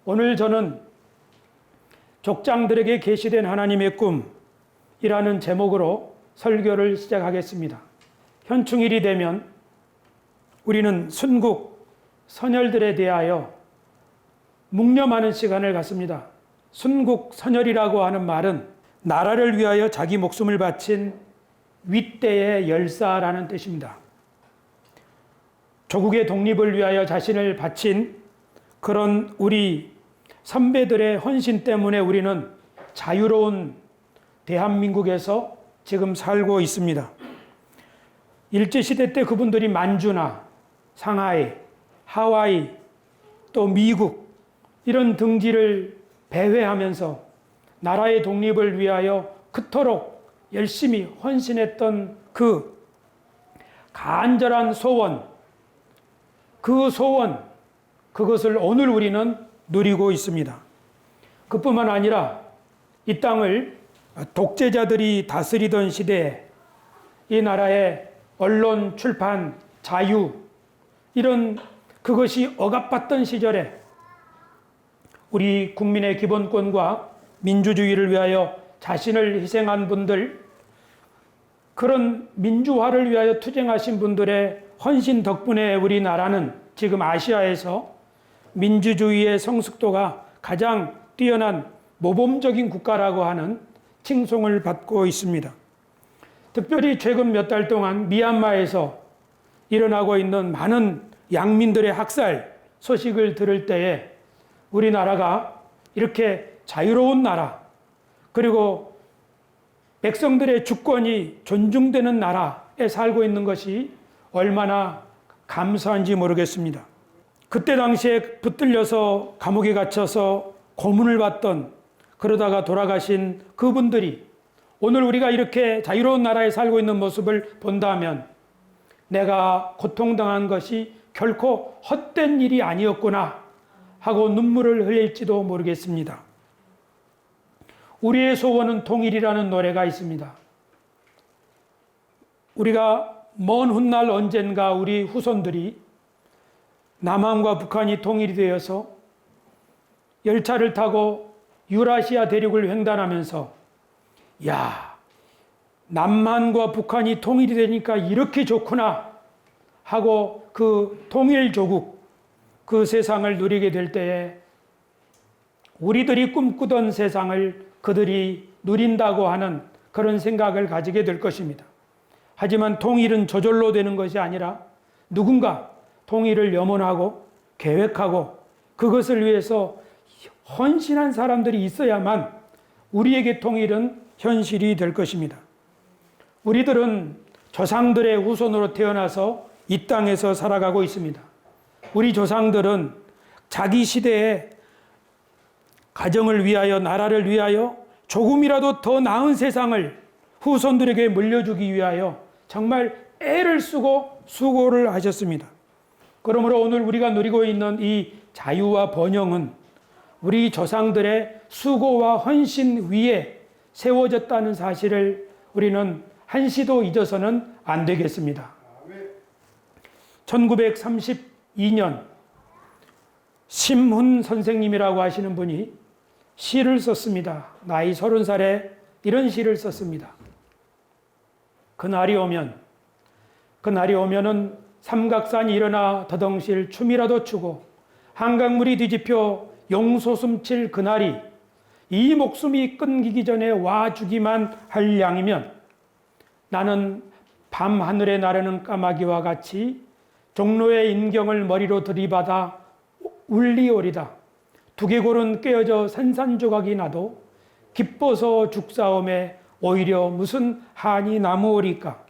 오늘 저는 족장들에게 계시된 하나님의 꿈이라는 제목으로 설교를 시작하겠습니다. 현충일이 되면 우리는 순국, 선열들에 대하여 묵념하는 시간을 갖습니다. 순국, 선열이라고 하는 말은 나라를 위하여 자기 목숨을 바친 윗대의 열사라는 뜻입니다. 조국의 독립을 위하여 자신을 바친 그런 우리 선배들의 헌신 때문에 우리는 자유로운 대한민국에서 지금 살고 있습니다. 일제시대 때 그분들이 만주나 상하이, 하와이, 또 미국 이런 등지를 배회하면서 나라의 독립을 위하여 그토록 열심히 헌신했던 그 간절한 소원, 그것을 오늘 우리는 누리고 있습니다. 그뿐만 아니라 이 땅을 독재자들이 다스리던 시대에 이 나라의 언론, 출판, 자유 이런 그것이 억압받던 시절에 우리 국민의 기본권과 민주주의를 위하여 자신을 희생한 분들, 그런 민주화를 위하여 투쟁하신 분들의 헌신 덕분에 우리나라는 지금 아시아에서 민주주의의 성숙도가 가장 뛰어난 모범적인 국가라고 하는 칭송을 받고 있습니다. 특별히 최근 몇 달 동안 미얀마에서 일어나고 있는 많은 양민들의 학살 소식을 들을 때에 우리나라가 이렇게 자유로운 나라, 그리고 백성들의 주권이 존중되는 나라에 살고 있는 것이 얼마나 감사한지 모르겠습니다. 그때 당시에 붙들려서 감옥에 갇혀서 고문을 받던, 그러다가 돌아가신 그분들이 오늘 우리가 이렇게 자유로운 나라에 살고 있는 모습을 본다면 내가 고통당한 것이 결코 헛된 일이 아니었구나 하고 눈물을 흘릴지도 모르겠습니다. 우리의 소원은 통일이라는 노래가 있습니다. 우리가 먼 훗날 언젠가 우리 후손들이 남한과 북한이 통일이 되어서 열차를 타고 유라시아 대륙을 횡단하면서 야, 남한과 북한이 통일이 되니까 이렇게 좋구나 하고 그 통일조국, 그 세상을 누리게 될 때에 우리들이 꿈꾸던 세상을 그들이 누린다고 하는 그런 생각을 가지게 될 것입니다. 하지만 통일은 저절로 되는 것이 아니라 누군가 통일을 염원하고 계획하고 그것을 위해서 헌신한 사람들이 있어야만 우리에게 통일은 현실이 될 것입니다. 우리들은 조상들의 후손으로 태어나서 이 땅에서 살아가고 있습니다. 우리 조상들은 자기 시대에 가정을 위하여, 나라를 위하여 조금이라도 더 나은 세상을 후손들에게 물려주기 위하여 정말 애를 쓰고 수고를 하셨습니다. 그러므로 오늘 우리가 누리고 있는 이 자유와 번영은 우리 조상들의 수고와 헌신 위에 세워졌다는 사실을 우리는 한시도 잊어서는 안 되겠습니다. 1932년 심훈 선생님이라고 하시는 분이 시를 썼습니다. 나이 30살에 이런 시를 썼습니다. 그날이 오면은 삼각산이 일어나 더덩실 춤이라도 추고 한강물이 뒤집혀 용솟음칠 그날이 이 목숨이 끊기기 전에 와주기만 할 양이면 나는 밤하늘에 나르는 까마귀와 같이 종로의 인경을 머리로 들이받아 울리오리다. 두개골은 깨어져 산산조각이 나도 기뻐서 죽사옴에 오히려 무슨 한이 남으오리까.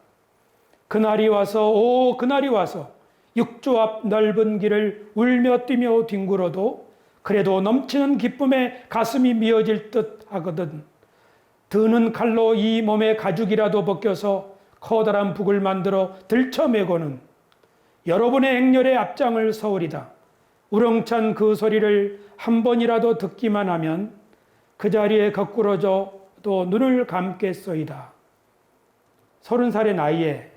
그날이 와서 그날이 와서 육조 앞 넓은 길을 울며 뛰며 뒹굴어도 그래도 넘치는 기쁨에 가슴이 미어질 듯 하거든. 드는 칼로 이 몸의 가죽이라도 벗겨서 커다란 북을 만들어 들쳐매고는 여러분의 행렬의 앞장을 서오리다. 우렁찬 그 소리를 한 번이라도 듣기만 하면 그 자리에 거꾸러져 또 눈을 감겠소이다. 30살의 나이에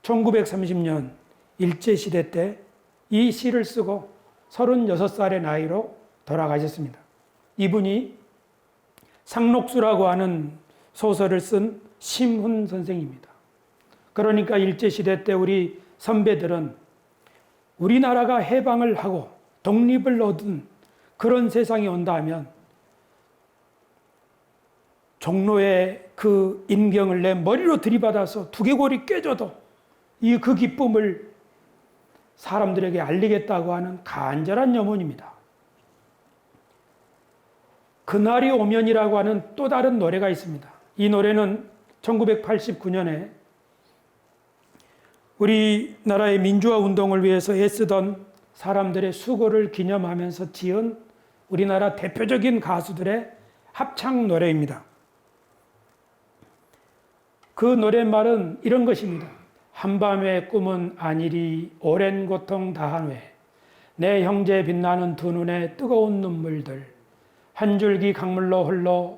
1930년 일제시대 때 이 시를 쓰고 36살의 나이로 돌아가셨습니다. 이분이 상록수라고 하는 소설을 쓴 심훈 선생입니다. 그러니까 일제시대 때 우리 선배들은 우리나라가 해방을 하고 독립을 얻은 그런 세상이 온다 하면 종로의 그 임경을 내 머리로 들이받아서 두개골이 깨져도 그 기쁨을 사람들에게 알리겠다고 하는 간절한 염원입니다. 그날이 오면이라고 하는 또 다른 노래가 있습니다. 이 노래는 1989년에 우리나라의 민주화 운동을 위해서 애쓰던 사람들의 수고를 기념하면서 지은 우리나라 대표적인 가수들의 합창 노래입니다. 그 노랫말은 이런 것입니다. 한밤의 꿈은 아니리 오랜 고통 다한 후에 내 형제 빛나는 두 눈에 뜨거운 눈물들 한 줄기 강물로 흘러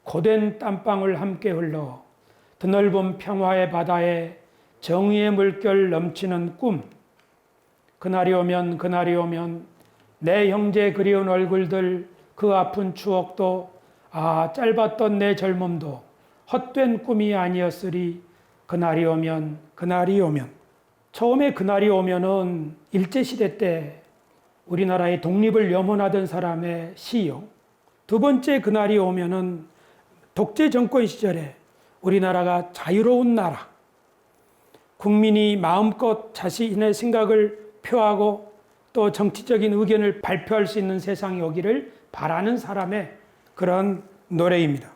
고된 땀방울 함께 흘러 드넓은 평화의 바다에 정의의 물결 넘치는 꿈 그날이 오면 내 형제 그리운 얼굴들 그 아픈 추억도 짧았던 내 젊음도 헛된 꿈이 아니었으리 그날이 오면 처음에 그날이 오면은 일제시대 때 우리나라의 독립을 염원하던 사람의 시요. 두 번째 그날이 오면은 독재 정권 시절에 우리나라가 자유로운 나라 국민이 마음껏 자신의 생각을 표하고 또 정치적인 의견을 발표할 수 있는 세상이 오기를 바라는 사람의 그런 노래입니다.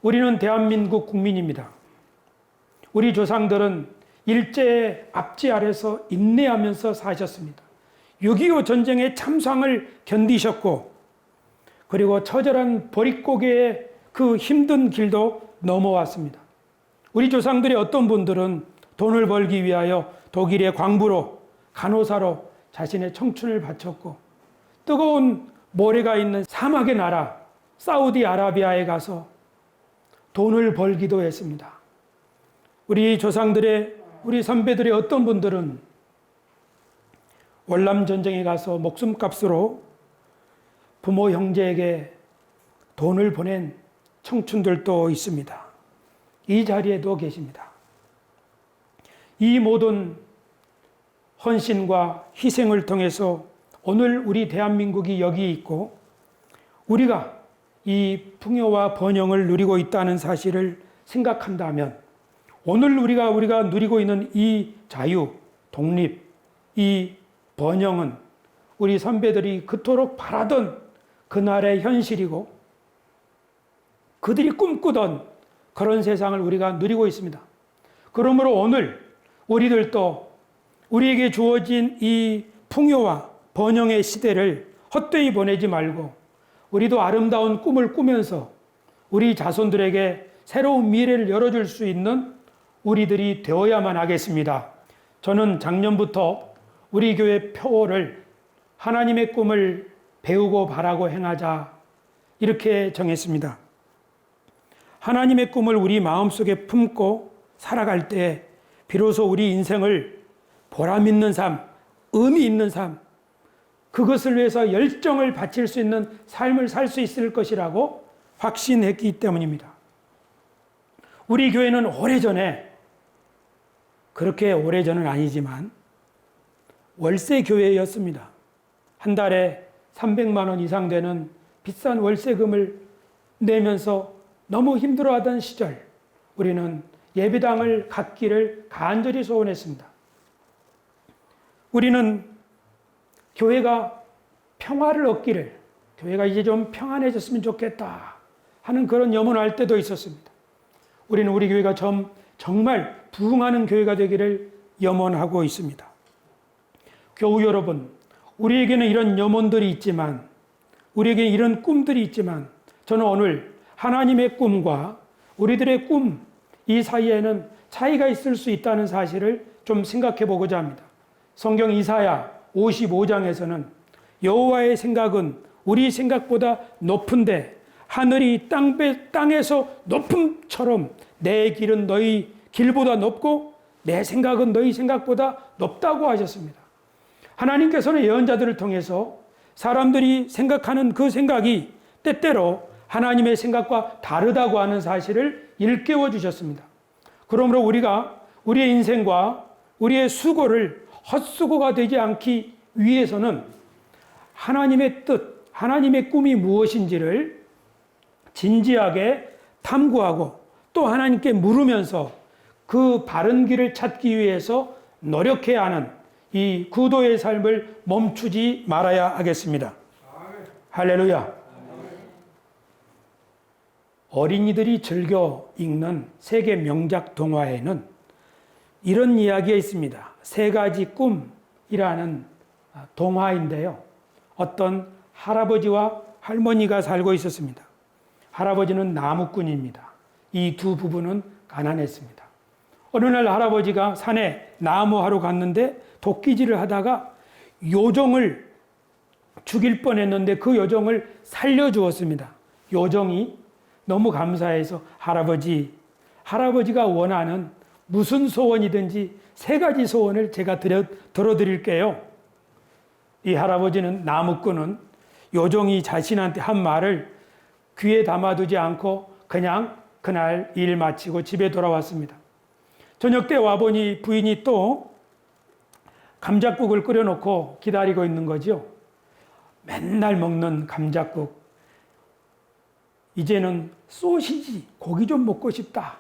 우리는 대한민국 국민입니다. 우리 조상들은 일제의 압제 아래서 인내하면서 사셨습니다. 6.25 전쟁의 참상을 견디셨고 그리고 처절한 보릿고개의 그 힘든 길도 넘어왔습니다. 우리 조상들의 어떤 분들은 돈을 벌기 위하여 독일의 광부로 간호사로 자신의 청춘을 바쳤고 뜨거운 모래가 있는 사막의 나라 사우디아라비아에 가서 돈을 벌기도 했습니다. 우리 조상들의 우리 선배들의 어떤 분들은 월남 전쟁에 가서 목숨값으로 부모 형제에게 돈을 보낸 청춘들도 있습니다. 이 자리에도 계십니다. 이 모든 헌신과 희생을 통해서 오늘 우리 대한민국이 여기 있고 우리가 이 풍요와 번영을 누리고 있다는 사실을 생각한다면 오늘 우리가 누리고 있는 이 자유, 독립, 이 번영은 우리 선배들이 그토록 바라던 그날의 현실이고 그들이 꿈꾸던 그런 세상을 우리가 누리고 있습니다. 그러므로 오늘 우리들도 우리에게 주어진 이 풍요와 번영의 시대를 헛되이 보내지 말고 우리도 아름다운 꿈을 꾸면서 우리 자손들에게 새로운 미래를 열어줄 수 있는 우리들이 되어야만 하겠습니다. 저는 작년부터 우리 교회 표어를 하나님의 꿈을 배우고 바라고 행하자 이렇게 정했습니다. 하나님의 꿈을 우리 마음속에 품고 살아갈 때 비로소 우리 인생을 보람 있는 삶, 의미 있는 삶, 그것을 위해서 열정을 바칠 수 있는 삶을 살 수 있을 것이라고 확신했기 때문입니다. 우리 교회는 오래전에, 그렇게 오래전은 아니지만 월세 교회였습니다. 한 달에 300만 원 이상 되는 비싼 월세금을 내면서 너무 힘들어하던 시절 우리는 예배당을 갖기를 간절히 소원했습니다. 우리는 교회가 평화를 얻기를, 교회가 이제 좀 평안해졌으면 좋겠다 하는 그런 염원을 할 때도 있었습니다. 우리는 우리 교회가 정말 부흥하는 교회가 되기를 염원하고 있습니다. 교우 여러분, 우리에게는 이런 염원들이 있지만, 우리에게 이런 꿈들이 있지만, 저는 오늘 하나님의 꿈과 우리들의 꿈, 이 사이에는 차이가 있을 수 있다는 사실을 좀 생각해 보고자 합니다. 성경 이사야 55장에서는 여호와의 생각은 우리 생각보다 높은데 하늘이 땅에서 높음처럼 내 길은 너희 길보다 높고 내 생각은 너희 생각보다 높다고 하셨습니다. 하나님께서는 예언자들을 통해서 사람들이 생각하는 그 생각이 때때로 하나님의 생각과 다르다고 하는 사실을 일깨워 주셨습니다. 그러므로 우리가 우리의 인생과 우리의 수고를 헛수고가 되지 않기 위해서는 하나님의 뜻, 하나님의 꿈이 무엇인지를 진지하게 탐구하고 또 하나님께 물으면서 그 바른 길을 찾기 위해서 노력해야 하는 이 구도의 삶을 멈추지 말아야 하겠습니다. 할렐루야. 어린이들이 즐겨 읽는 세계 명작 동화에는 이런 이야기가 있습니다. 세 가지 꿈이라는 동화인데요. 어떤 할아버지와 할머니가 살고 있었습니다. 할아버지는 나무꾼입니다. 이 두 부부는 가난했습니다. 어느 날 할아버지가 산에 나무하러 갔는데 도끼질을 하다가 요정을 죽일 뻔했는데 그 요정을 살려주었습니다. 요정이 너무 감사해서 할아버지가 원하는 무슨 소원이든지 세 가지 소원을 제가 들어드릴게요. 이 할아버지는 나무꾼은 요정이 자신한테 한 말을 귀에 담아두지 않고 그냥 그날 일 마치고 집에 돌아왔습니다. 저녁 때 와보니 부인이 또 감잣국을 끓여놓고 기다리고 있는 거죠. 맨날 먹는 감잣국. 이제는 소시지, 고기 좀 먹고 싶다.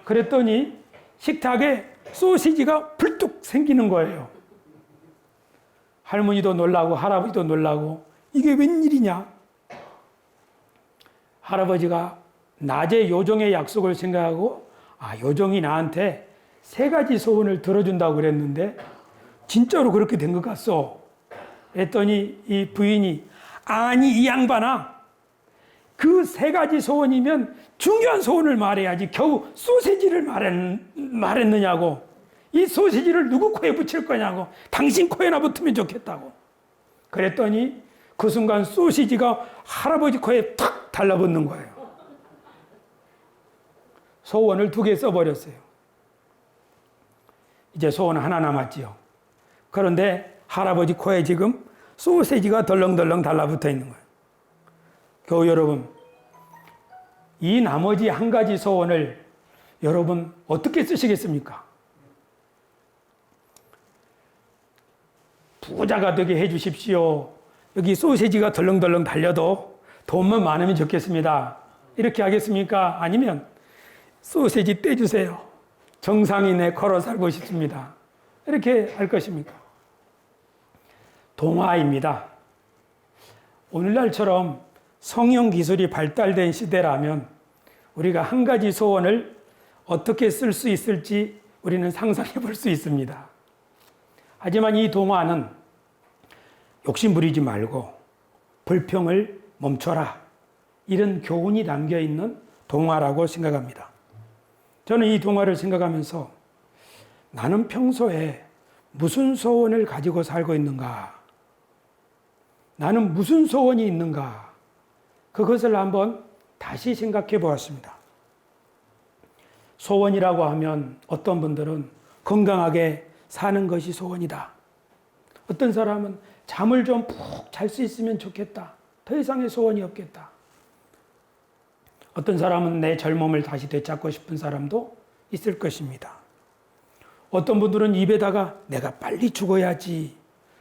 그랬더니 식탁에 소시지가 불뚝 생기는 거예요. 할머니도 놀라고 할아버지도 놀라고 이게 웬일이냐? 할아버지가 낮에 요정의 약속을 생각하고 요정이 나한테 세 가지 소원을 들어준다고 그랬는데 진짜로 그렇게 된 것 같소. 했더니 이 부인이 아니 이 양반아 그 세 가지 소원이면 중요한 소원을 말해야지 겨우 소시지를 말했느냐고. 이 소시지를 누구 코에 붙일 거냐고. 당신 코에나 붙으면 좋겠다고. 그랬더니 그 순간 소시지가 할아버지 코에 탁 달라붙는 거예요. 소원을 2개 써버렸어요. 이제 소원 하나 남았지요. 그런데 할아버지 코에 지금 소시지가 덜렁덜렁 달라붙어 있는 거예요. 교우 여러분, 이 나머지 한 가지 소원을 여러분 어떻게 쓰시겠습니까? 부자가 되게 해주십시오. 여기 소시지가 덜렁덜렁 달려도 돈만 많으면 좋겠습니다. 이렇게 하겠습니까? 아니면 소시지 떼주세요. 정상인의 코로 살고 싶습니다. 이렇게 할 것입니까? 동화입니다. 오늘날처럼 성형 기술이 발달된 시대라면 우리가 한 가지 소원을 어떻게 쓸 수 있을지 우리는 상상해 볼 수 있습니다. 하지만 이 동화는 욕심 부리지 말고 불평을 멈춰라. 이런 교훈이 담겨 있는 동화라고 생각합니다. 저는 이 동화를 생각하면서 나는 평소에 무슨 소원을 가지고 살고 있는가? 나는 무슨 소원이 있는가? 그것을 한번 다시 생각해 보았습니다. 소원이라고 하면 어떤 분들은 건강하게 사는 것이 소원이다. 어떤 사람은 잠을 좀 푹 잘 수 있으면 좋겠다. 더 이상의 소원이 없겠다. 어떤 사람은 내 젊음을 다시 되찾고 싶은 사람도 있을 것입니다. 어떤 분들은 입에다가 내가 빨리 죽어야지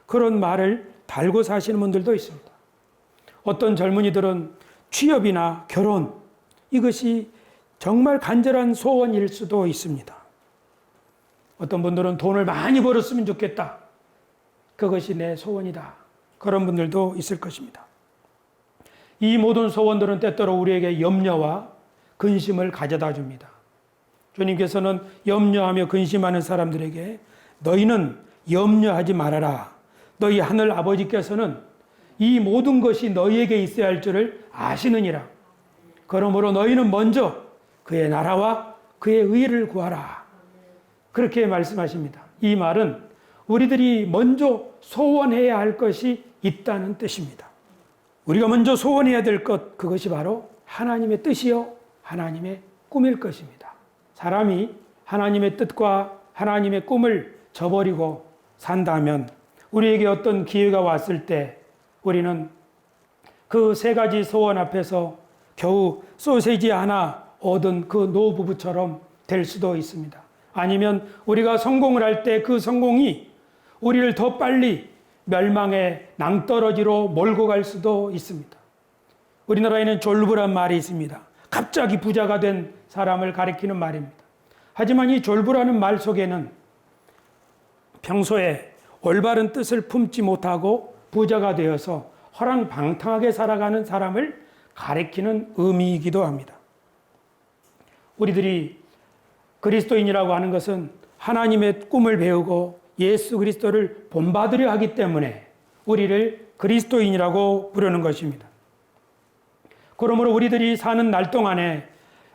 그런 말을 달고 사시는 분들도 있습니다. 어떤 젊은이들은 취업이나 결혼 이것이 정말 간절한 소원일 수도 있습니다. 어떤 분들은 돈을 많이 벌었으면 좋겠다. 그것이 내 소원이다. 그런 분들도 있을 것입니다. 이 모든 소원들은 때때로 우리에게 염려와 근심을 가져다 줍니다. 주님께서는 염려하며 근심하는 사람들에게 너희는 염려하지 말아라. 너희 하늘 아버지께서는 이 모든 것이 너희에게 있어야 할 줄을 아시느니라. 그러므로 너희는 먼저 그의 나라와 그의 의를 구하라. 그렇게 말씀하십니다. 이 말은 우리들이 먼저 소원해야 할 것이 있다는 뜻입니다. 우리가 먼저 소원해야 될 것, 그것이 바로 하나님의 뜻이요 하나님의 꿈일 것입니다. 사람이 하나님의 뜻과 하나님의 꿈을 저버리고 산다면 우리에게 어떤 기회가 왔을 때 우리는 그 세 가지 소원 앞에서 겨우 소세지 하나 얻은 그 노부부처럼 될 수도 있습니다. 아니면 우리가 성공을 할 때 그 성공이 우리를 더 빨리 멸망의 낭떠러지로 몰고 갈 수도 있습니다. 우리나라에는 졸부란 말이 있습니다. 갑자기 부자가 된 사람을 가리키는 말입니다. 하지만 이 졸부라는 말 속에는 평소에 올바른 뜻을 품지 못하고 부자가 되어서 허랑방탕하게 살아가는 사람을 가리키는 의미이기도 합니다. 우리들이 그리스도인이라고 하는 것은 하나님의 꿈을 배우고 예수 그리스도를 본받으려 하기 때문에 우리를 그리스도인이라고 부르는 것입니다. 그러므로 우리들이 사는 날 동안에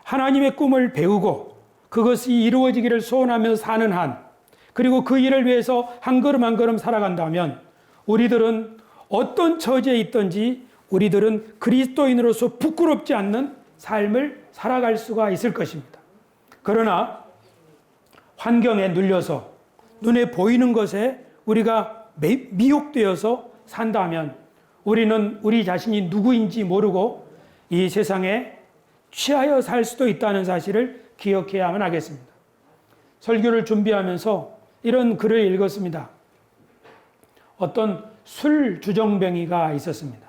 하나님의 꿈을 배우고 그것이 이루어지기를 소원하며 사는 한, 그리고 그 일을 위해서 한 걸음 한 걸음 살아간다면 우리들은 어떤 처지에 있든지 우리들은 그리스도인으로서 부끄럽지 않는 삶을 살아갈 수가 있을 것입니다. 그러나 환경에 눌려서 눈에 보이는 것에 우리가 미혹되어서 산다면 우리는 우리 자신이 누구인지 모르고 이 세상에 취하여 살 수도 있다는 사실을 기억해야만 하겠습니다. 설교를 준비하면서 이런 글을 읽었습니다. 어떤 술 주정뱅이가 있었습니다.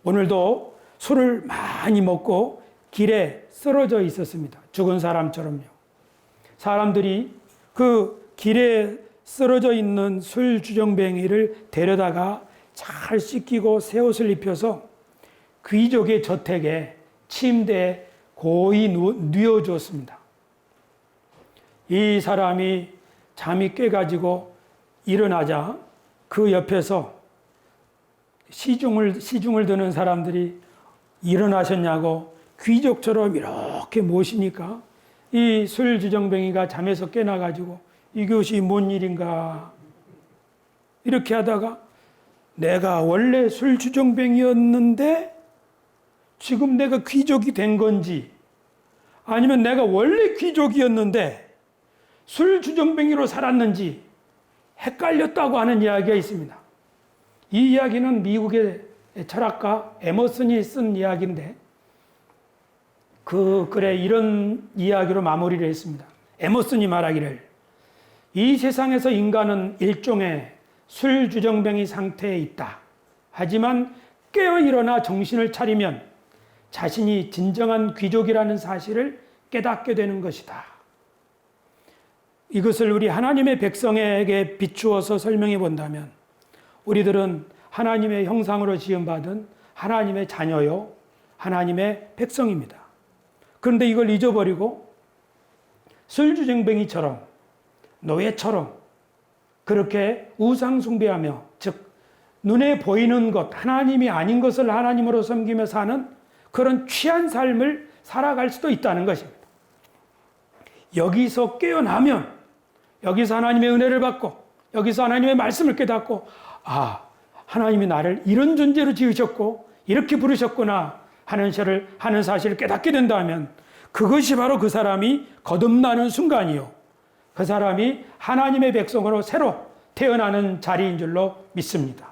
오늘도 술을 많이 먹고 길에 쓰러져 있었습니다. 죽은 사람처럼요. 사람들이 그 길에 쓰러져 있는 술 주정뱅이를 데려다가 잘 씻기고 새 옷을 입혀서 귀족의 저택에 침대에 고이 누워주었습니다. 이 사람이 잠이 깨가지고 일어나자 그 옆에서 시중을 드는 사람들이 일어나셨냐고 귀족처럼 이렇게 모시니까 이 술주정뱅이가 잠에서 깨나가지고 이것이 뭔 일인가 이렇게 하다가 내가 원래 술주정뱅이였는데 지금 내가 귀족이 된 건지 아니면 내가 원래 귀족이었는데 술주정뱅이로 살았는지 헷갈렸다고 하는 이야기가 있습니다. 이 이야기는 미국의 철학가 에머슨이 쓴 이야기인데 그 글에 이런 이야기로 마무리를 했습니다. 에머슨이 말하기를 이 세상에서 인간은 일종의 술주정뱅이 상태에 있다. 하지만 깨어 일어나 정신을 차리면 자신이 진정한 귀족이라는 사실을 깨닫게 되는 것이다. 이것을 우리 하나님의 백성에게 비추어서 설명해 본다면 우리들은 하나님의 형상으로 지음받은 하나님의 자녀요, 하나님의 백성입니다. 그런데 이걸 잊어버리고 술주정뱅이처럼 노예처럼 그렇게 우상숭배하며 즉 눈에 보이는 것, 하나님이 아닌 것을 하나님으로 섬기며 사는 그런 취한 삶을 살아갈 수도 있다는 것입니다. 여기서 깨어나면 여기서 하나님의 은혜를 받고 여기서 하나님의 말씀을 깨닫고 아, 하나님이 나를 이런 존재로 지으셨고 이렇게 부르셨구나 하는 사실을 깨닫게 된다면 그것이 바로 그 사람이 거듭나는 순간이요. 그 사람이 하나님의 백성으로 새로 태어나는 자리인 줄로 믿습니다.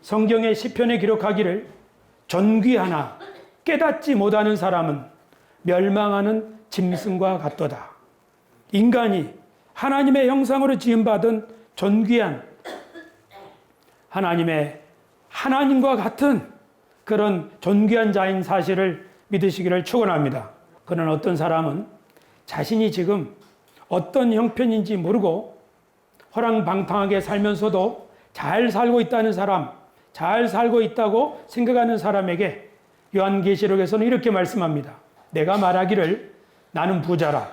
성경의 시편에 기록하기를 존귀하나 깨닫지 못하는 사람은 멸망하는 짐승과 같도다. 인간이 하나님의 형상으로 지음받은 존귀한 하나님과 같은 그런 존귀한 자인 사실을 믿으시기를 축원합니다. 그러나 어떤 사람은 자신이 지금 어떤 형편인지 모르고 허랑방탕하게 살면서도 잘 살고 있다는 사람, 잘 살고 있다고 생각하는 사람에게 요한계시록에서는 이렇게 말씀합니다. 내가 말하기를 나는 부자라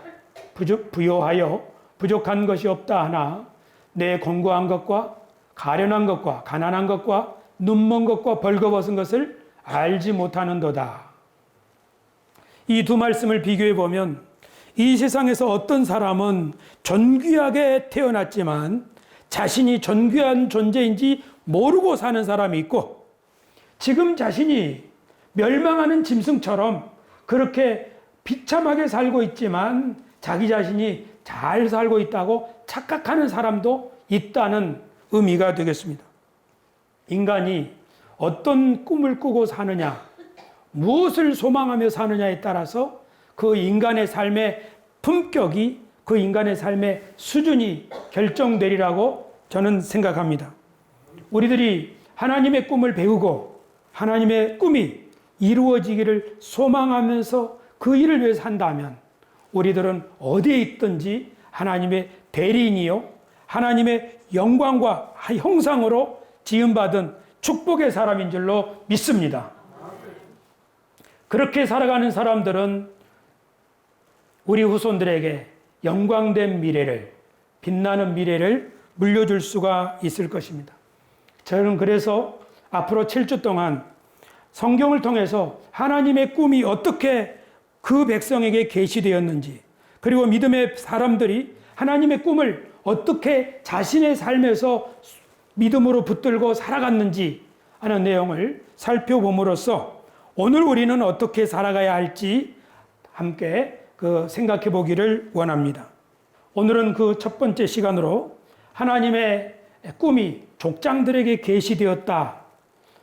부요하여 부족한 것이 없다 하나 내 공고한 것과 가련한 것과 가난한 것과 눈먼 것과 벌거벗은 것을 알지 못하는도다. 이 두 말씀을 비교해 보면 이 세상에서 어떤 사람은 존귀하게 태어났지만 자신이 존귀한 존재인지 모르고 사는 사람이 있고 지금 자신이 멸망하는 짐승처럼 그렇게 비참하게 살고 있지만 자기 자신이 잘 살고 있다고 착각하는 사람도 있다는 의미가 되겠습니다. 인간이 어떤 꿈을 꾸고 사느냐, 무엇을 소망하며 사느냐에 따라서 그 인간의 삶의 품격이, 그 인간의 삶의 수준이 결정되리라고 저는 생각합니다. 우리들이 하나님의 꿈을 배우고 하나님의 꿈이 이루어지기를 소망하면서 그 일을 위해서 한다면 우리들은 어디에 있든지 하나님의 대리인이요, 하나님의 영광과 형상으로 지음받은 축복의 사람인 줄로 믿습니다. 그렇게 살아가는 사람들은 우리 후손들에게 영광된 미래를, 빛나는 미래를 물려줄 수가 있을 것입니다. 저는 그래서 앞으로 7주 동안 성경을 통해서 하나님의 꿈이 어떻게 그 백성에게 계시되었는지, 그리고 믿음의 사람들이 하나님의 꿈을 어떻게 자신의 삶에서 믿음으로 붙들고 살아갔는지 하는 내용을 살펴봄으로써 오늘 우리는 어떻게 살아가야 할지 함께 생각해 보기를 원합니다. 오늘은 그 첫 번째 시간으로 하나님의 꿈이 족장들에게 계시되었다.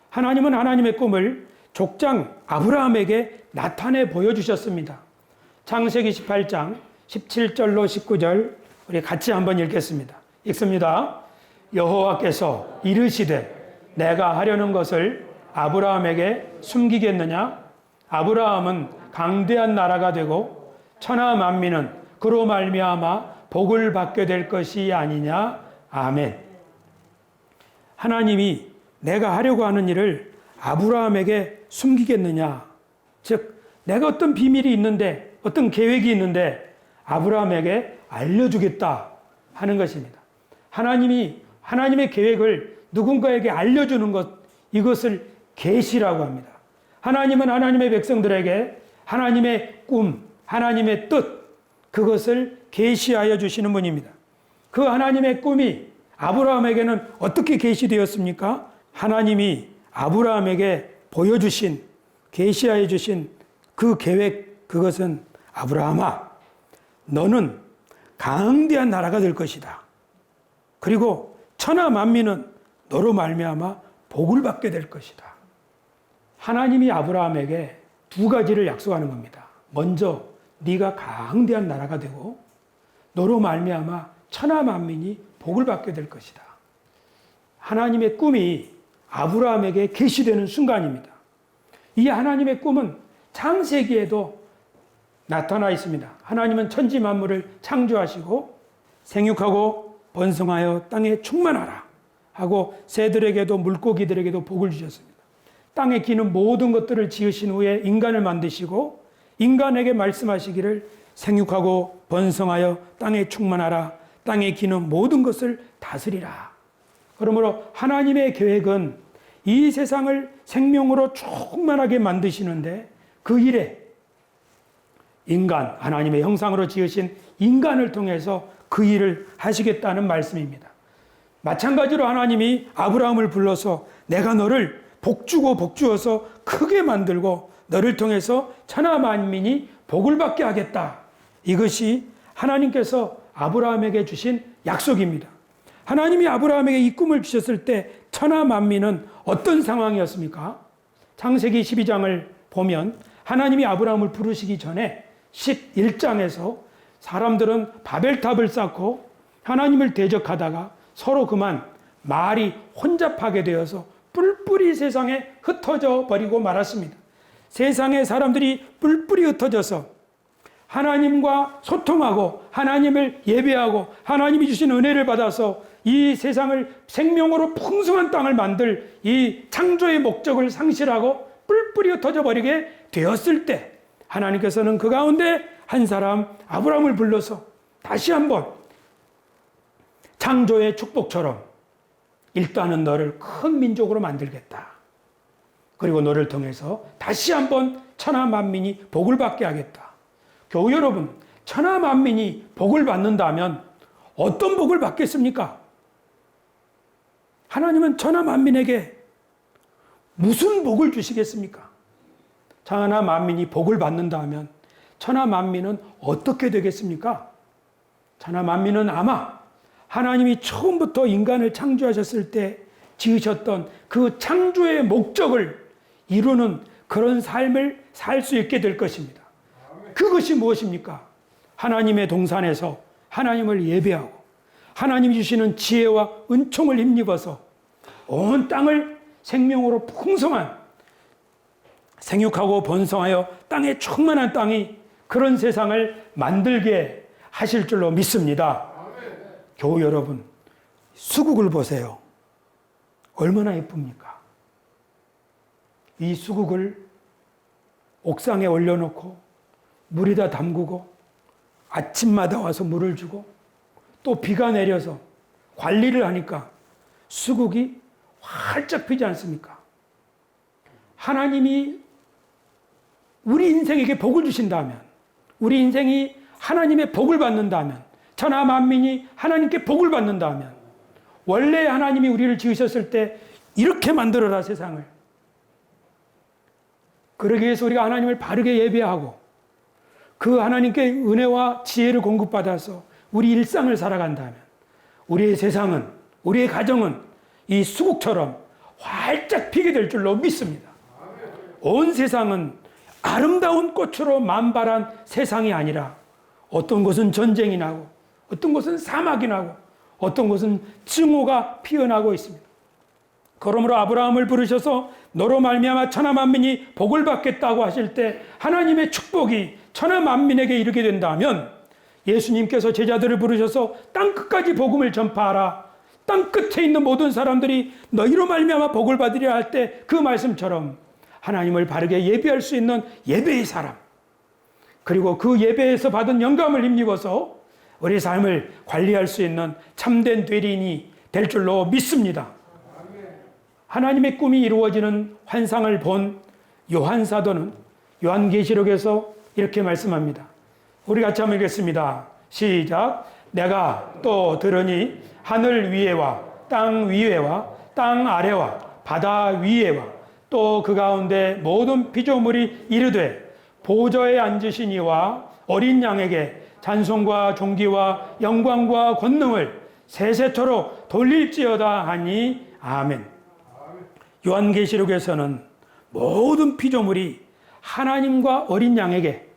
하나님은 하나님의 꿈을 족장 아브라함에게 나타내 보여주셨습니다. 창세기 18장 17절로 19절 우리 같이 한번 읽겠습니다. 읽습니다. 여호와께서 이르시되 내가 하려는 것을 아브라함에게 숨기겠느냐? 아브라함은 강대한 나라가 되고 천하 만민은 그로 말미암아 복을 받게 될 것이 아니냐? 아멘. 하나님이 내가 하려고 하는 일을 아브라함에게 숨기겠느냐? 즉 내가 어떤 비밀이 있는데, 어떤 계획이 있는데 아브라함에게 알려주겠다 하는 것입니다. 하나님이 하나님의 계획을 누군가에게 알려주는 것, 이것을 계시라고 합니다. 하나님은 하나님의 백성들에게 하나님의 꿈, 하나님의 뜻, 그것을 계시하여 주시는 분입니다. 그 하나님의 꿈이 아브라함에게는 어떻게 계시되었습니까? 하나님이 아브라함에게 보여주신, 계시하여 주신 그 계획, 그것은 아브라함아, 너는 강대한 나라가 될 것이다. 그리고 천하 만민은 너로 말미암아 복을 받게 될 것이다. 하나님이 아브라함에게 두 가지를 약속하는 겁니다. 먼저 네가 강대한 나라가 되고 너로 말미암아 천하 만민이 복을 받게 될 것이다. 하나님의 꿈이 아브라함에게 계시되는 순간입니다. 이 하나님의 꿈은 창세기에도 나타나 있습니다. 하나님은 천지 만물을 창조하시고 생육하고 번성하여 땅에 충만하라 하고 새들에게도 물고기들에게도 복을 주셨습니다. 땅에 기는 모든 것들을 지으신 후에 인간을 만드시고 인간에게 말씀하시기를 생육하고 번성하여 땅에 충만하라, 땅에 기는 모든 것을 다스리라. 그러므로 하나님의 계획은 이 세상을 생명으로 충만하게 만드시는데 그 일에 인간, 하나님의 형상으로 지으신 인간을 통해서 그 일을 하시겠다는 말씀입니다. 마찬가지로 하나님이 아브라함을 불러서 내가 너를 복주고 복주어서 크게 만들고 너를 통해서 천하 만민이 복을 받게 하겠다. 이것이 하나님께서 아브라함에게 주신 약속입니다. 하나님이 아브라함에게 이 꿈을 주셨을 때 천하 만민은 어떤 상황이었습니까? 창세기 12장을 보면 하나님이 아브라함을 부르시기 전에 11장에서 사람들은 바벨탑을 쌓고 하나님을 대적하다가 서로 그만 말이 혼잡하게 되어서 뿔뿔이 세상에 흩어져 버리고 말았습니다. 세상의 사람들이 뿔뿔이 흩어져서 하나님과 소통하고 하나님을 예배하고 하나님이 주신 은혜를 받아서 이 세상을 생명으로 풍성한 땅을 만들 이 창조의 목적을 상실하고 뿔뿔이 흩어져 버리게 되었을 때 하나님께서는 그 가운데 한 사람 아브라함을 불러서 다시 한번 창조의 축복처럼 일단은 너를 큰 민족으로 만들겠다. 그리고 너를 통해서 다시 한번 천하 만민이 복을 받게 하겠다. 교우 여러분, 천하 만민이 복을 받는다면 어떤 복을 받겠습니까? 하나님은 천하 만민에게 무슨 복을 주시겠습니까? 천하 만민이 복을 받는다면 천하 만민은 어떻게 되겠습니까? 천하 만민은 아마 하나님이 처음부터 인간을 창조하셨을 때 지으셨던 그 창조의 목적을 이루는 그런 삶을 살 수 있게 될 것입니다. 그것이 무엇입니까? 하나님의 동산에서 하나님을 예배하고 하나님이 주시는 지혜와 은총을 힘입어서 온 땅을 생명으로 풍성한 생육하고 번성하여 땅에 충만한 땅이 그런 세상을 만들게 하실 줄로 믿습니다. 교우 여러분, 수국을 보세요. 얼마나 예쁩니까? 이 수국을 옥상에 올려놓고 물에다 담그고 아침마다 와서 물을 주고 또 비가 내려서 관리를 하니까 수국이 활짝 피지 않습니까? 하나님이 우리 인생에게 복을 주신다면, 우리 인생이 하나님의 복을 받는다면, 천하 만민이 하나님께 복을 받는다면, 원래 하나님이 우리를 지으셨을 때 이렇게 만들어라 세상을. 그러기 위해서 우리가 하나님을 바르게 예배하고 그 하나님께 은혜와 지혜를 공급받아서 우리 일상을 살아간다면 우리의 세상은, 우리의 가정은 이 수국처럼 활짝 피게 될 줄로 믿습니다. 온 세상은 아름다운 꽃으로 만발한 세상이 아니라 어떤 곳은 전쟁이 나고 어떤 곳은 사막이 나고 어떤 곳은 증오가 피어나고 있습니다. 그러므로 아브라함을 부르셔서 너로 말미암아 천하 만민이 복을 받겠다고 하실 때 하나님의 축복이 천하 만민에게 이르게 된다면 예수님께서 제자들을 부르셔서 땅 끝까지 복음을 전파하라. 땅 끝에 있는 모든 사람들이 너희로 말미암아 복을 받으려 할 때 그 말씀처럼 하나님을 바르게 예배할 수 있는 예배의 사람, 그리고 그 예배에서 받은 영감을 힘입어서 우리 삶을 관리할 수 있는 참된 되리인이 될 줄로 믿습니다. 하나님의 꿈이 이루어지는 환상을 본 요한 사도는 요한계시록에서 이렇게 말씀합니다. 우리 같이 한번 읽겠습니다. 시작. 내가 또 들으니 하늘 위에와 땅 위에와 땅 아래와 바다 위에와 또 그 가운데 모든 피조물이 이르되 보좌에 앉으신 이와 어린 양에게 찬송과 존귀와 영광과 권능을 세세토록 돌릴지어다 하니 아멘. 요한계시록에서는 모든 피조물이 하나님과 어린 양에게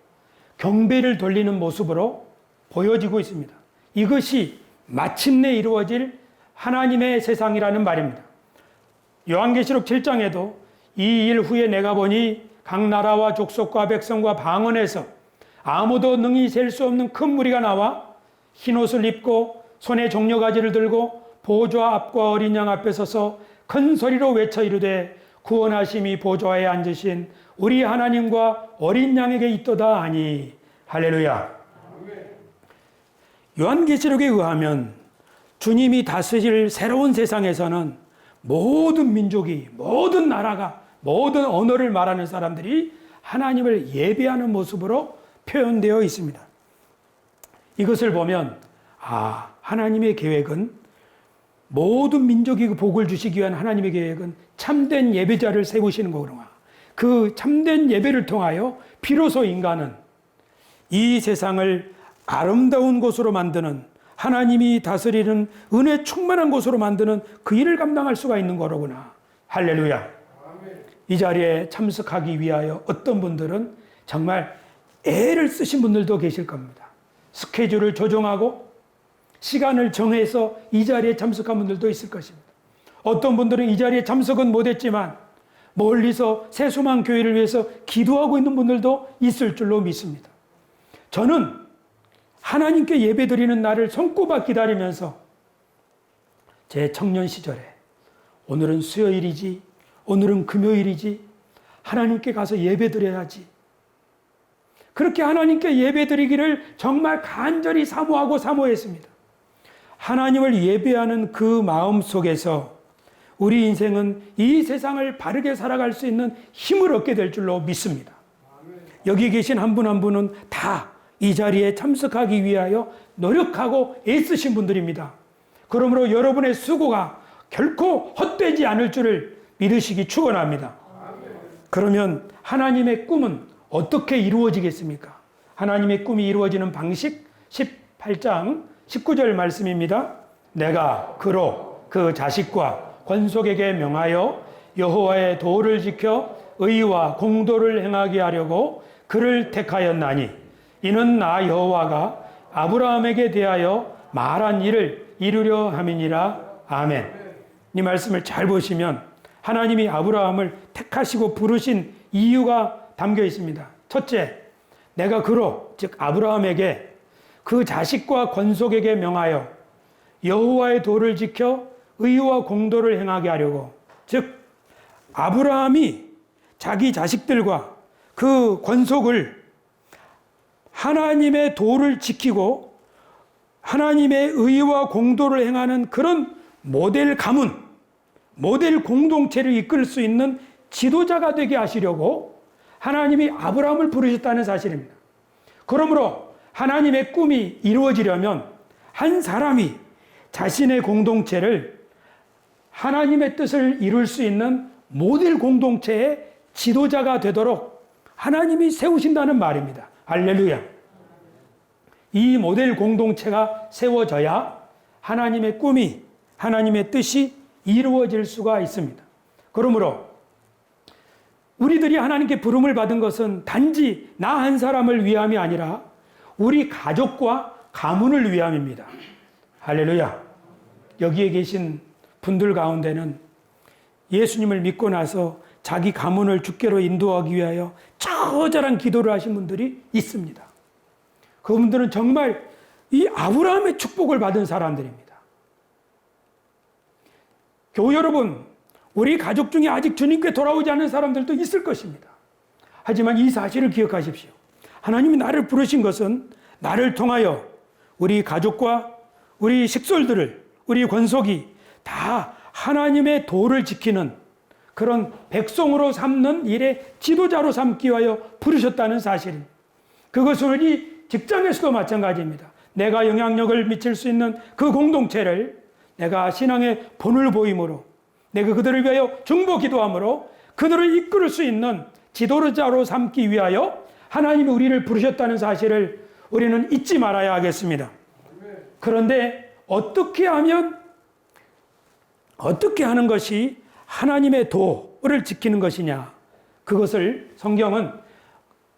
경배를 돌리는 모습으로 보여지고 있습니다. 이것이 마침내 이루어질 하나님의 세상이라는 말입니다. 요한계시록 7장에도 이 일 후에 내가 보니 각 나라와 족속과 백성과 방언에서 아무도 능히 셀 수 없는 큰 무리가 나와 흰옷을 입고 손에 종려가지를 들고 보좌 앞과 어린 양 앞에 서서 큰 소리로 외쳐 이르되 구원하심이 보좌에 앉으신 우리 하나님과 어린 양에게 있도다 하니 할렐루야. 요한계시록에 의하면 주님이 다스릴 새로운 세상에서는 모든 민족이, 모든 나라가, 모든 언어를 말하는 사람들이 하나님을 예배하는 모습으로 표현되어 있습니다. 이것을 보면 하나님의 계획은, 모든 민족이 그 복을 주시기 위한 하나님의 계획은 참된 예배자를 세우시는 거구나. 그 참된 예배를 통하여 비로소 인간은 이 세상을 아름다운 곳으로 만드는, 하나님이 다스리는 은혜 충만한 곳으로 만드는 그 일을 감당할 수가 있는 거로구나. 할렐루야. 이 자리에 참석하기 위하여 어떤 분들은 정말 애를 쓰신 분들도 계실 겁니다. 스케줄을 조정하고 시간을 정해서 이 자리에 참석한 분들도 있을 것입니다. 어떤 분들은 이 자리에 참석은 못했지만 멀리서 새소망 교회를 위해서 기도하고 있는 분들도 있을 줄로 믿습니다. 저는 하나님께 예배드리는 날을 손꼽아 기다리면서 제 청년 시절에 오늘은 수요일이지, 오늘은 금요일이지, 하나님께 가서 예배드려야지, 그렇게 하나님께 예배드리기를 정말 간절히 사모하고 사모했습니다. 하나님을 예배하는 그 마음 속에서 우리 인생은 이 세상을 바르게 살아갈 수 있는 힘을 얻게 될 줄로 믿습니다. 여기 계신 한 분 한 분은 다 이 자리에 참석하기 위하여 노력하고 애쓰신 분들입니다. 그러므로 여러분의 수고가 결코 헛되지 않을 줄을 믿으시기 축원합니다. 그러면 하나님의 꿈은 어떻게 이루어지겠습니까? 하나님의 꿈이 이루어지는 방식 18장 19절 말씀입니다. 내가 그로 그 자식과 권속에게 명하여 여호와의 도를 지켜 의와 공도를 행하게 하려고 그를 택하였나니 이는 나 여호와가 아브라함에게 대하여 말한 일을 이루려 함이니라. 아멘. 이 말씀을 잘 보시면 하나님이 아브라함을 택하시고 부르신 이유가 담겨 있습니다. 첫째, 내가 그로, 즉 아브라함에게 그 자식과 권속에게 명하여 여호와의 도를 지켜 의와 공도를 행하게 하려고, 즉 아브라함이 자기 자식들과 그 권속을 하나님의 도를 지키고 하나님의 의와 공도를 행하는 그런 모델 가문, 모델 공동체를 이끌 수 있는 지도자가 되게 하시려고 하나님이 아브라함을 부르셨다는 사실입니다. 그러므로 하나님의 꿈이 이루어지려면 한 사람이 자신의 공동체를 하나님의 뜻을 이룰 수 있는 모델 공동체의 지도자가 되도록 하나님이 세우신다는 말입니다. 할렐루야. 이 모델 공동체가 세워져야 하나님의 꿈이, 하나님의 뜻이 이루어질 수가 있습니다. 그러므로 우리들이 하나님께 부름을 받은 것은 단지 나 한 사람을 위함이 아니라 우리 가족과 가문을 위함입니다. 할렐루야. 여기에 계신 분들 가운데는 예수님을 믿고 나서 자기 가문을 주께로 인도하기 위하여 처절한 기도를 하신 분들이 있습니다. 그분들은 정말 이 아브라함의 축복을 받은 사람들입니다. 교우 여러분, 우리 가족 중에 아직 주님께 돌아오지 않은 사람들도 있을 것입니다. 하지만 이 사실을 기억하십시오. 하나님이 나를 부르신 것은 나를 통하여 우리 가족과 우리 식솔들을, 우리 권속이 다 하나님의 도를 지키는 그런 백성으로 삼는 일의 지도자로 삼기 위하여 부르셨다는 사실입니다. 그것은 우리 직장에서도 마찬가지입니다. 내가 영향력을 미칠 수 있는 그 공동체를 내가 신앙의 본을 보임으로, 내가 그들을 위하여 중보 기도함으로 그들을 이끌 수 있는 지도자로 삼기 위하여 하나님이 우리를 부르셨다는 사실을 우리는 잊지 말아야 하겠습니다. 그런데 어떻게 하는 것이 하나님의 도를 지키는 것이냐? 그것을 성경은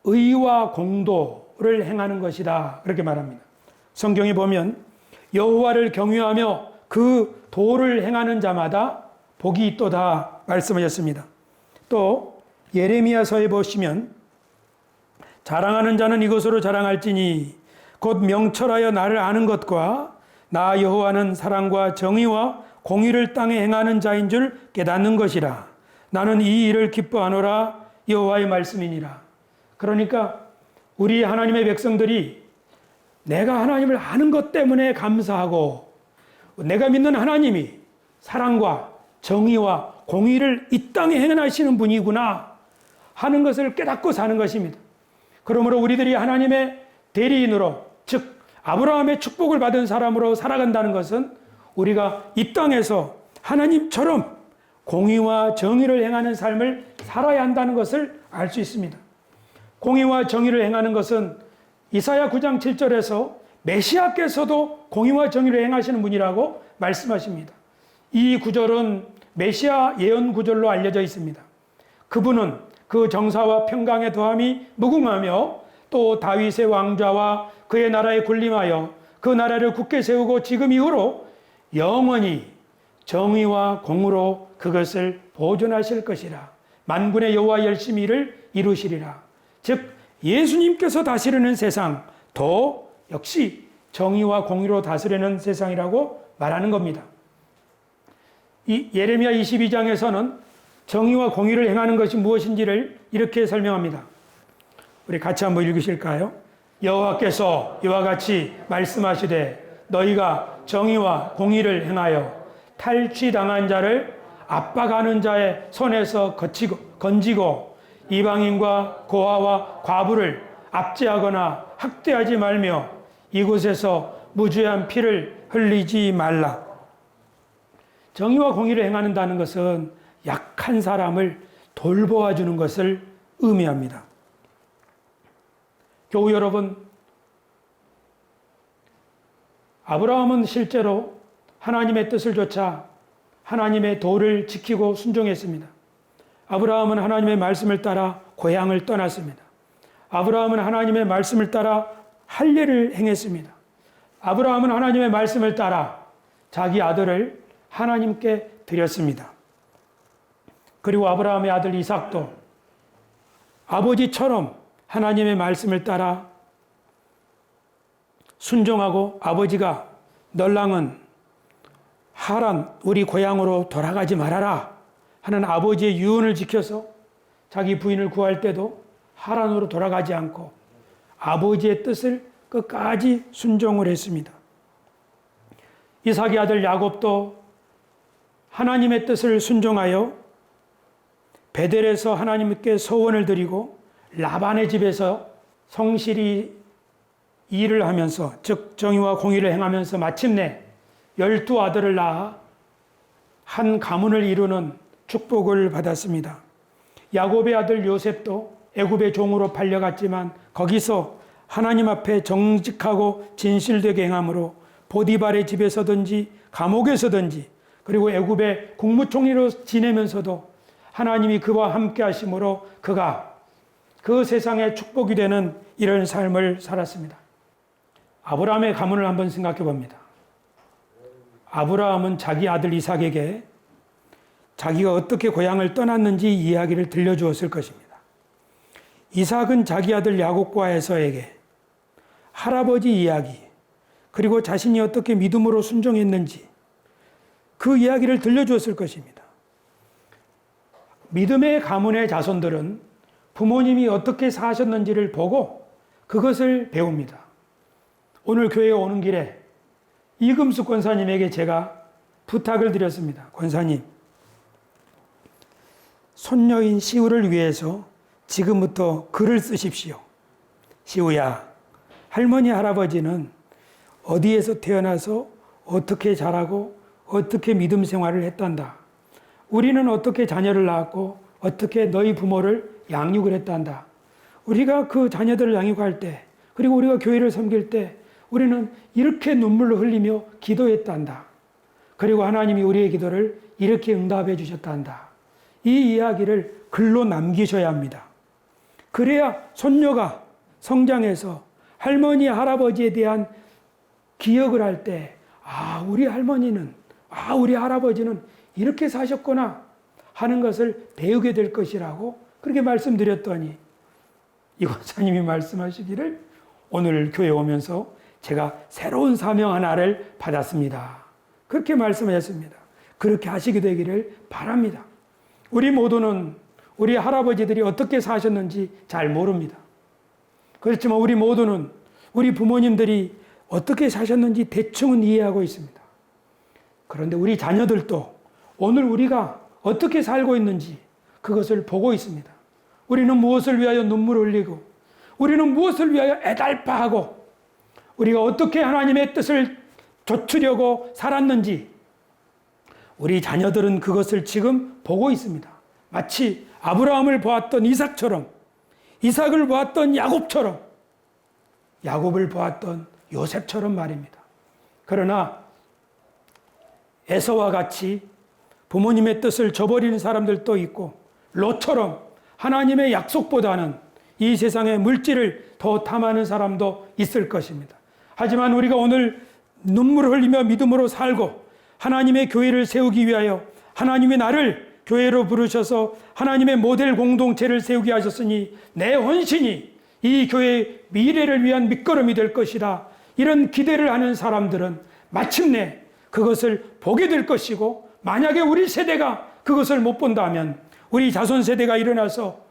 의와 공도를 행하는 것이다, 그렇게 말합니다. 성경에 보면 여호와를 경외하며 그 도를 행하는 자마다 복이 있도다 말씀하셨습니다. 또 예레미야서에 보시면 자랑하는 자는 이것으로 자랑할지니 곧 명철하여 나를 아는 것과 나 여호와는 사랑과 정의와 공의를 땅에 행하는 자인 줄 깨닫는 것이라. 나는 이 일을 기뻐하노라. 여호와의 말씀이니라. 그러니까 우리 하나님의 백성들이 내가 하나님을 아는 것 때문에 감사하고 내가 믿는 하나님이 사랑과 정의와 공의를 이 땅에 행하시는 분이구나 하는 것을 깨닫고 사는 것입니다. 그러므로 우리들이 하나님의 대리인으로, 즉 아브라함의 축복을 받은 사람으로 살아간다는 것은 우리가 이 땅에서 하나님처럼 공의와 정의를 행하는 삶을 살아야 한다는 것을 알 수 있습니다. 공의와 정의를 행하는 것은 이사야 9장 7절에서 메시아께서도 공의와 정의를 행하시는 분이라고 말씀하십니다. 이 구절은 메시아 예언 구절로 알려져 있습니다. 그분은 그 정사와 평강의 더함이 무궁하며 또 다윗의 왕좌와 그의 나라에 군림하여 그 나라를 굳게 세우고 지금 이후로 영원히 정의와 공의로 그것을 보존하실 것이라. 만군의 여호와 열심히 이를 이루시리라. 즉 예수님께서 다스리는 세상 도 역시 정의와 공의로 다스리는 세상이라고 말하는 겁니다. 이 예레미야 22장에서는 정의와 공의를 행하는 것이 무엇인지를 이렇게 설명합니다. 우리 같이 한번 읽으실까요? 여호와께서 이와 같이 말씀하시되 너희가 정의와 공의를 행하여 탈취당한 자를 압박하는 자의 손에서 건지고 이방인과 고아와 과부를 압제하거나 학대하지 말며 이곳에서 무죄한 피를 흘리지 말라. 정의와 공의를 행한다는 것은 약한 사람을 돌보아주는 것을 의미합니다. 교우 여러분, 아브라함은 실제로 하나님의 뜻을 좇아 하나님의 도를 지키고 순종했습니다. 아브라함은 하나님의 말씀을 따라 고향을 떠났습니다. 아브라함은 하나님의 말씀을 따라 할례를 행했습니다. 아브라함은 하나님의 말씀을 따라 자기 아들을 하나님께 드렸습니다. 그리고 아브라함의 아들 이삭도 아버지처럼 하나님의 말씀을 따라 순종하고 아버지가 널랑은 하란 우리 고향으로 돌아가지 말아라 하는 아버지의 유언을 지켜서 자기 부인을 구할 때도 하란으로 돌아가지 않고 아버지의 뜻을 끝까지 순종을 했습니다. 이삭의 아들 야곱도 하나님의 뜻을 순종하여 베델에서 하나님께 소원을 드리고 라반의 집에서 성실히 일을 하면서 즉 정의와 공의를 행하면서 마침내 12아들을 낳아 한 가문을 이루는 축복을 받았습니다. 야곱의 아들 요셉도 애굽의 종으로 팔려갔지만 거기서 하나님 앞에 정직하고 진실되게 행함으로 보디발의 집에서든지 감옥에서든지 그리고 애굽의 국무총리로 지내면서도 하나님이 그와 함께 하심으로 그가 그 세상에 축복이 되는 이런 삶을 살았습니다. 아브라함의 가문을 한번 생각해 봅니다. 아브라함은 자기 아들 이삭에게 자기가 어떻게 고향을 떠났는지 이야기를 들려주었을 것입니다. 이삭은 자기 아들 야곱과 에서에게 할아버지 이야기 그리고 자신이 어떻게 믿음으로 순종했는지 그 이야기를 들려주었을 것입니다. 믿음의 가문의 자손들은 부모님이 어떻게 사셨는지를 보고 그것을 배웁니다. 오늘 교회에 오는 길에 이금숙 권사님에게 제가 부탁을 드렸습니다. 권사님, 손녀인 시우를 위해서 지금부터 글을 쓰십시오. 시우야, 할머니 할아버지는 어디에서 태어나서 어떻게 자라고 어떻게 믿음 생활을 했단다. 우리는 어떻게 자녀를 낳았고 어떻게 너희 부모를 양육을 했단다. 우리가 그 자녀들을 양육할 때 그리고 우리가 교회를 섬길 때 우리는 이렇게 눈물을 흘리며 기도했단다. 그리고 하나님이 우리의 기도를 이렇게 응답해 주셨단다. 이 이야기를 글로 남기셔야 합니다. 그래야 손녀가 성장해서 할머니, 할아버지에 대한 기억을 할 때, 우리 할머니는, 우리 할아버지는 이렇게 사셨구나 하는 것을 배우게 될 것이라고 그렇게 말씀드렸더니 이 권사님이 말씀하시기를 오늘 교회 오면서 제가 새로운 사명 하나를 받았습니다. 그렇게 말씀하셨습니다. 그렇게 하시게 되기를 바랍니다. 우리 모두는 우리 할아버지들이 어떻게 사셨는지 잘 모릅니다. 그렇지만 우리 모두는 우리 부모님들이 어떻게 사셨는지 대충은 이해하고 있습니다. 그런데 우리 자녀들도 오늘 우리가 어떻게 살고 있는지 그것을 보고 있습니다. 우리는 무엇을 위하여 눈물을 흘리고 우리는 무엇을 위하여 애달파하고 우리가 어떻게 하나님의 뜻을 좇으려고 살았는지 우리 자녀들은 그것을 지금 보고 있습니다. 마치 아브라함을 보았던 이삭처럼, 이삭을 보았던 야곱처럼, 야곱을 보았던 요셉처럼 말입니다. 그러나 에서와 같이 부모님의 뜻을 저버리는 사람들도 있고 롯처럼 하나님의 약속보다는 이 세상의 물질을 더 탐하는 사람도 있을 것입니다. 하지만 우리가 오늘 눈물을 흘리며 믿음으로 살고 하나님의 교회를 세우기 위하여 하나님이 나를 교회로 부르셔서 하나님의 모델 공동체를 세우게 하셨으니 내 헌신이 이 교회의 미래를 위한 밑거름이 될 것이다. 이런 기대를 하는 사람들은 마침내 그것을 보게 될 것이고 만약에 우리 세대가 그것을 못 본다면 우리 자손 세대가 일어나서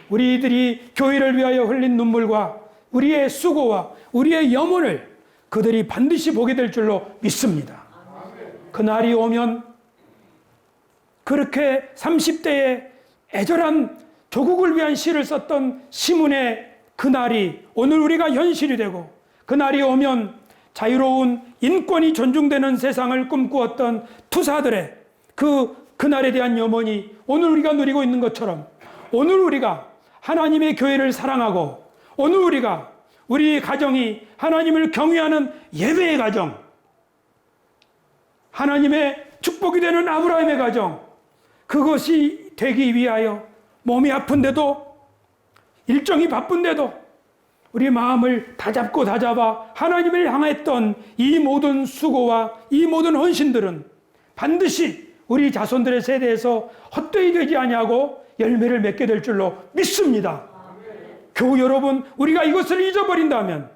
우리들이 교회를 위하여 흘린 눈물과 우리의 수고와 우리의 염원을 그들이 반드시 보게 될 줄로 믿습니다. 그날이 오면 그렇게 30대에 애절한 조국을 위한 시를 썼던 시문의 그날이 오늘 우리가 현실이 되고 그날이 오면 자유로운 인권이 존중되는 세상을 꿈꾸었던 투사들의 그날에 대한 염원이 오늘 우리가 누리고 있는 것처럼 오늘 우리가 하나님의 교회를 사랑하고 오늘 우리가 우리 가정이 하나님을 경외하는 예배의 가정, 하나님의 축복이 되는 아브라함의 가정, 그것이 되기 위하여 몸이 아픈데도, 일정이 바쁜데도 우리 마음을 다잡고 다잡아 하나님을 향했던 이 모든 수고와 이 모든 헌신들은 반드시 우리 자손들의 세대에서 헛되이 되지 아니하고 열매를 맺게 될 줄로 믿습니다. 교우 여러분, 우리가 이것을 잊어버린다면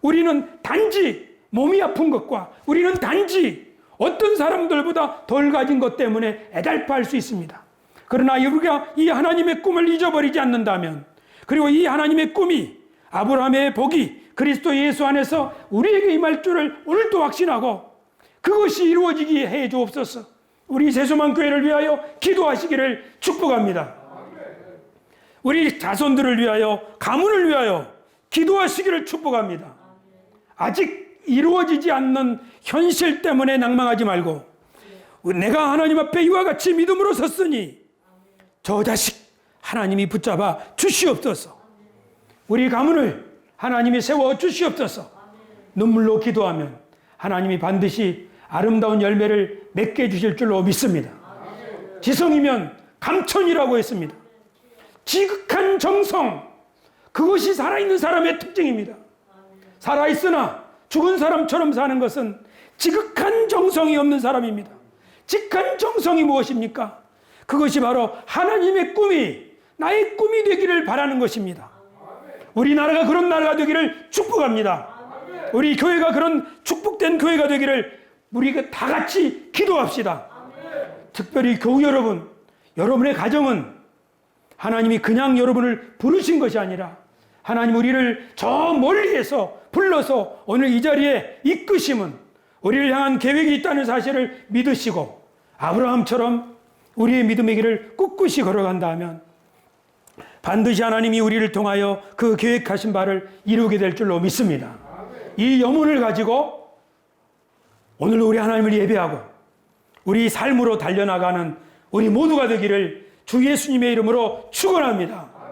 우리는 단지 몸이 아픈 것과 우리는 단지 어떤 사람들보다 덜 가진 것 때문에 애달파할 수 있습니다. 그러나 우리가 이 하나님의 꿈을 잊어버리지 않는다면, 그리고 이 하나님의 꿈이 아브라함의 복이 그리스도 예수 안에서 우리에게 임할 줄을 오늘도 확신하고 그것이 이루어지게 해 주옵소서. 우리 세수만 교회를 위하여 기도하시기를 축복합니다. 우리 자손들을 위하여, 가문을 위하여 기도하시기를 축복합니다. 아직 이루어지지 않는 현실 때문에 낭망하지 말고, 내가 하나님 앞에 이와 같이 믿음으로 섰으니 저 자식 하나님이 붙잡아 주시옵소서. 우리 가문을 하나님이 세워 주시옵소서. 눈물로 기도하면 하나님이 반드시 아름다운 열매를 맺게 해주실 줄로 믿습니다. 지성이면 감천이라고 했습니다. 지극한 정성, 그것이 살아있는 사람의 특징입니다. 살아있으나 죽은 사람처럼 사는 것은 지극한 정성이 없는 사람입니다. 지극한 정성이 무엇입니까? 그것이 바로 하나님의 꿈이 나의 꿈이 되기를 바라는 것입니다. 우리나라가 그런 나라가 되기를 축복합니다. 우리 교회가 그런 축복된 교회가 되기를 우리가 다 같이 기도합시다. 특별히 교우 여러분, 여러분의 가정은 하나님이 그냥 여러분을 부르신 것이 아니라 하나님 우리를 저 멀리에서 불러서 오늘 이 자리에 이끄심은 우리를 향한 계획이 있다는 사실을 믿으시고 아브라함처럼 우리의 믿음의 길을 꿋꿋이 걸어간다면 반드시 하나님이 우리를 통하여 그 계획하신 바를 이루게 될 줄로 믿습니다. 이 염원을 가지고 오늘 우리 하나님을 예배하고 우리 삶으로 달려나가는 우리 모두가 되기를 주 예수님의 이름으로 축원합니다.